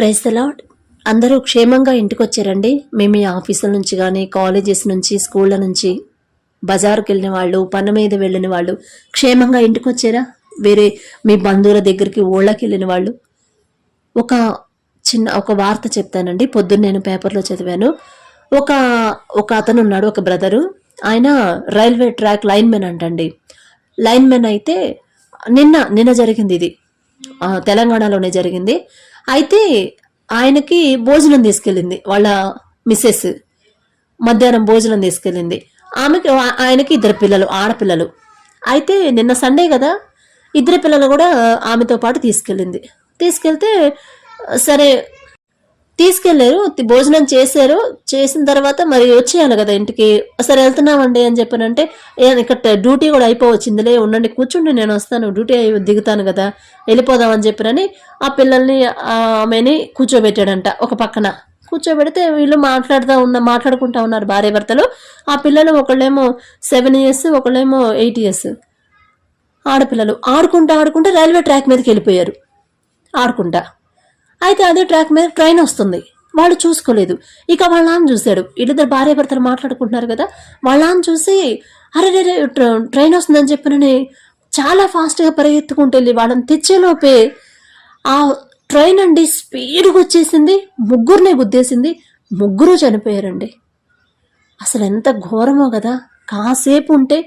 Praise the lord. అందరూ క్షేమంగా ఇంటికి వచ్చారండి. మేము ఈ ఆఫీసుల నుంచి కానీ, కాలేజెస్ నుంచి, స్కూళ్ళ నుంచి, బజారుకి వెళ్ళిన వాళ్ళు, పని మీద వెళ్ళిన వాళ్ళు క్షేమంగా ఇంటికి వచ్చారా? వేరే మీ బంధువుల దగ్గరికి ఊళ్ళకి వెళ్ళిన వాళ్ళు. ఒక వార్త చెప్తానండి. పొద్దున్న నేను పేపర్లో చదివాను. ఒక అతను ఉన్నాడు, ఒక బ్రదరు. ఆయన రైల్వే ట్రాక్ లైన్మెన్ అంటండి. లైన్మెన్ అయితే నిన్న జరిగింది ఇది, తెలంగాణలోనే జరిగింది. అయితే ఆయనకి భోజనం తీసుకెళ్ళింది వాళ్ళ మిస్సెస్. మధ్యాహ్నం భోజనం తీసుకెళ్ళింది. ఆయనకి 2 పిల్లలు, ఆడపిల్లలు. అయితే నిన్న సండే కదా, 2 పిల్లలు కూడా ఆమెతో పాటు తీసుకెళ్తే సరే తీసుకెళ్లారు, భోజనం చేశారు. చేసిన తర్వాత మరి వచ్చేయాలి కదా ఇంటికి. సరే వెళ్తున్నామండి అని చెప్పానంటే, ఇక్కడ డ్యూటీ కూడా అయిపోవచ్చిందిలే, ఉండండి కూర్చుండి, నేను వస్తాను, డ్యూటీ దిగుతాను కదా, వెళ్ళిపోదామని చెప్పినని ఆ పిల్లల్ని ఆమెని కూర్చోబెట్టాడంట. ఒక పక్కన కూర్చోబెడితే వీళ్ళు మాట్లాడుకుంటా ఉన్నారు భార్య భర్తలు. ఆ పిల్లలు ఒకళ్ళేమో 7 years, ఒకళ్ళేమో 8 years ఆడపిల్లలు. ఆడుకుంటా రైల్వే ట్రాక్ మీదకి వెళ్ళిపోయారు ఆడుకుంటా. అయితే అదే ట్రాక్ మీద ట్రైన్ వస్తుంది, వాళ్ళు చూసుకోలేదు. ఇక వాళ్ళ నాన్న చూశాడు, వీళ్ళిద్దరు భార్య భర్తలు మాట్లాడుకుంటున్నారు కదా. వాళ్ళ నాన్న చూసి అరే ట్రైన్ వస్తుందని చెప్పినని చాలా ఫాస్ట్గా పరిగెత్తుకుంటూ వెళ్ళి వాళ్ళని తెచ్చేలోపే ఆ ట్రైన్ అండి స్పీడ్గా వచ్చేసింది, ముగ్గురినే గుద్దేసింది. ముగ్గురు చనిపోయారండి. అసలు ఎంత ఘోరమో కదా. కాసేపు ఉంటే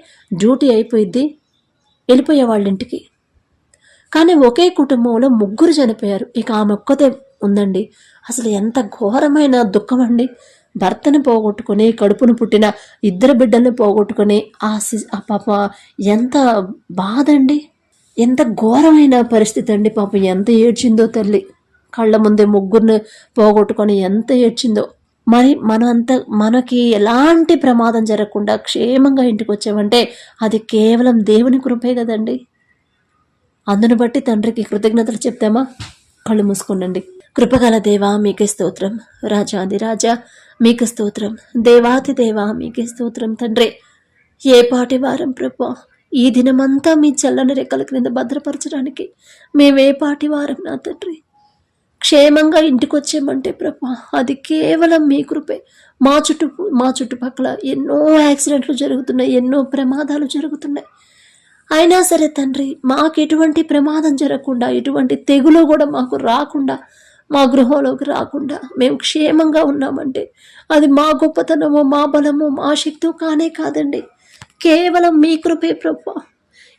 డ్యూటీ అయిపోయిద్ది, వెళ్ళిపోయే వాళ్ళ ఇంటికి. కానీ ఒకే కుటుంబంలో ముగ్గురు చనిపోయారు. ఇక ఆమె ఒక్కతే ఉందండి. అసలు ఎంత ఘోరమైన దుఃఖం అండి. భర్తని పోగొట్టుకుని, కడుపును పుట్టిన 2 బిడ్డల్ని పోగొట్టుకుని ఆ పాప ఎంత బాధ అండి. ఎంత ఘోరమైన పరిస్థితి అండి. పాపం ఎంత ఏడ్చిందో తల్లి. కళ్ళ ముందే ముగ్గురిని పోగొట్టుకొని ఎంత ఏడ్చిందో. మరి మనకి ఎలాంటి ప్రమాదం జరగకుండా క్షేమంగా ఇంటికి వచ్చామంటే అది కేవలం దేవుని కృపే కదండి. అందును బట్టి తండ్రికి కృతజ్ఞతలు చెప్తామా? కళ్ళు మూసుకోండి. కృపగల దేవా మీకే స్తోత్రం, రాజాది రాజా మీకు స్తోత్రం, దేవాతి దేవా మీకే స్తోత్రం. తండ్రి, ఏ పాటి వారం ప్రభా, ఈ దినమంతా మీ చల్లని రెక్కల క్రింద భద్రపరచడానికి మేమే పాటి వారం నా తండ్రి. క్షేమంగా ఇంటికి వచ్చామంటే ప్రభా అది కేవలం మీ కృపే. మా చుట్టుపక్కల ఎన్నో యాక్సిడెంట్లు జరుగుతున్నాయి, ఎన్నో ప్రమాదాలు జరుగుతున్నాయి. అయినా సరే తండ్రి, మాకు ఎటువంటి ప్రమాదం జరగకుండా, ఎటువంటి తెగులు కూడా మాకు రాకుండా, మా గృహంలోకి రాకుండా మేము క్షేమంగా ఉన్నామంటే అది మా గొప్పతనమో, మా బలమో, మా శక్తో కాదండి. కేవలం మీ కృపే ప్రభా.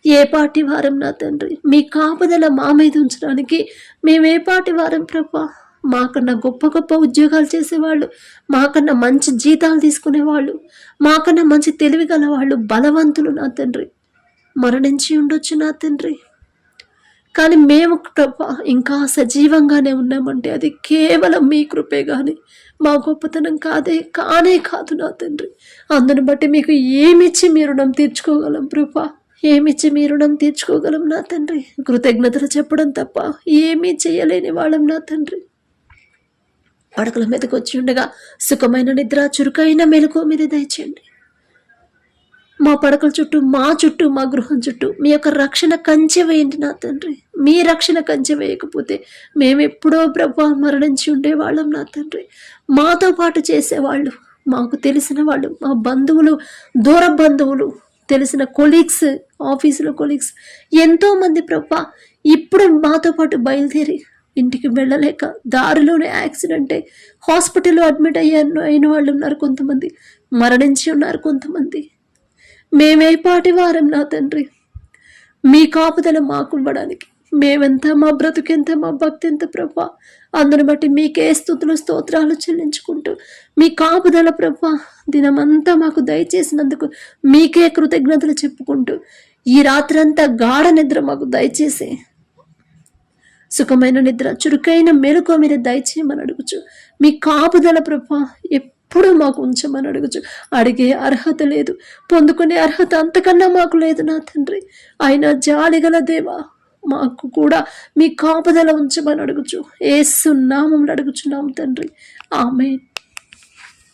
ఏ పాటి వారం నా తండ్రి, మీ కాపుదల మా మీద ఉంచడానికి మేమే పాటి వారం ప్రభా. మాకన్నా గొప్ప ఉద్యోగాలు చేసేవాళ్ళు, మాకన్నా మంచి జీతాలు తీసుకునేవాళ్ళు, మాకన్నా మంచి తెలివి గల వాళ్ళు, బలవంతులు నా తండ్రి మరణించి ఉండొచ్చు నా తండ్రి. కానీ మేము ఇంకా సజీవంగానే ఉన్నామంటే అది కేవలం మీ కృపే కానీ మా గొప్పతనం కాదు నా తండ్రి. అందును బట్టి మీకు ఏమిచ్చి మీ రుణం తీర్చుకోగలం ప్రభా, ఏమిచ్చి మీ రుణం తీర్చుకోగలం నా తండ్రి. కృతజ్ఞతలు చెప్పడం తప్ప ఏమీ చేయలేని వాళ్ళం నా తండ్రి. పడకల మీదకి వచ్చి ఉండగా సుఖమైన నిద్ర, చురుకైన మెలకువ మీద దయచేయండి. మా పడకల చుట్టూ, మా గృహం చుట్టూ మీ యొక్క రక్షణ కంచె వేయండి నా తండ్రి. మీ రక్షణ కంచె వేయకపోతే మేమెప్పుడో ప్రభా మరణించి ఉండేవాళ్ళం నా తండ్రి. మాతో పాటు చేసేవాళ్ళు, మాకు తెలిసిన వాళ్ళు, మా బంధువులు, దూర బంధువులు, తెలిసిన కొలీగ్స్, ఆఫీసులో కొలీగ్స్ ఎంతోమంది ప్రభా ఇప్పుడు మాతో పాటు బయలుదేరి ఇంటికి వెళ్ళలేక దారిలోనే యాక్సిడెంట్ అయ్యి హాస్పిటల్లో అడ్మిట్ అయిన వాళ్ళు ఉన్నారు, కొంతమంది మరణించి ఉన్నారు కొంతమంది. మేమే పాటి వారం నా తండ్రి. మీ కాపుదల మాకు ఇవ్వడానికి మేమెంత, మా బ్రతుకెంత, మా భక్తి ఎంత ప్రభా. అందును బట్టి మీకే స్తుతులు, స్తోత్రాలు చెల్లించుకుంటూ మీ కాపుదల ప్రభా దినమంతా మాకు దయచేసినందుకు మీకే కృతజ్ఞతలు చెప్పుకుంటూ ఈ రాత్రంతా గాఢ నిద్ర మాకు దయచేసి సుఖమైన నిద్ర, చురుకైన మెలకువ మీరు దయచేయమని అడుగుచు. మీ కాపుదల ప్రభా ఎప్పుడు మాకు ఉంచమని అడుగుచు. అడిగే అర్హత లేదు, పొందుకునే అర్హత అంతకన్నా మాకు లేదు నా తండ్రి. అయినా జాలిగల దేవా మాకు కూడా మీ కాపుదల ఉంచమని అడుగుచు. యేసు నామములో అడుగుచున్నాం తండ్రి, ఆమేన్.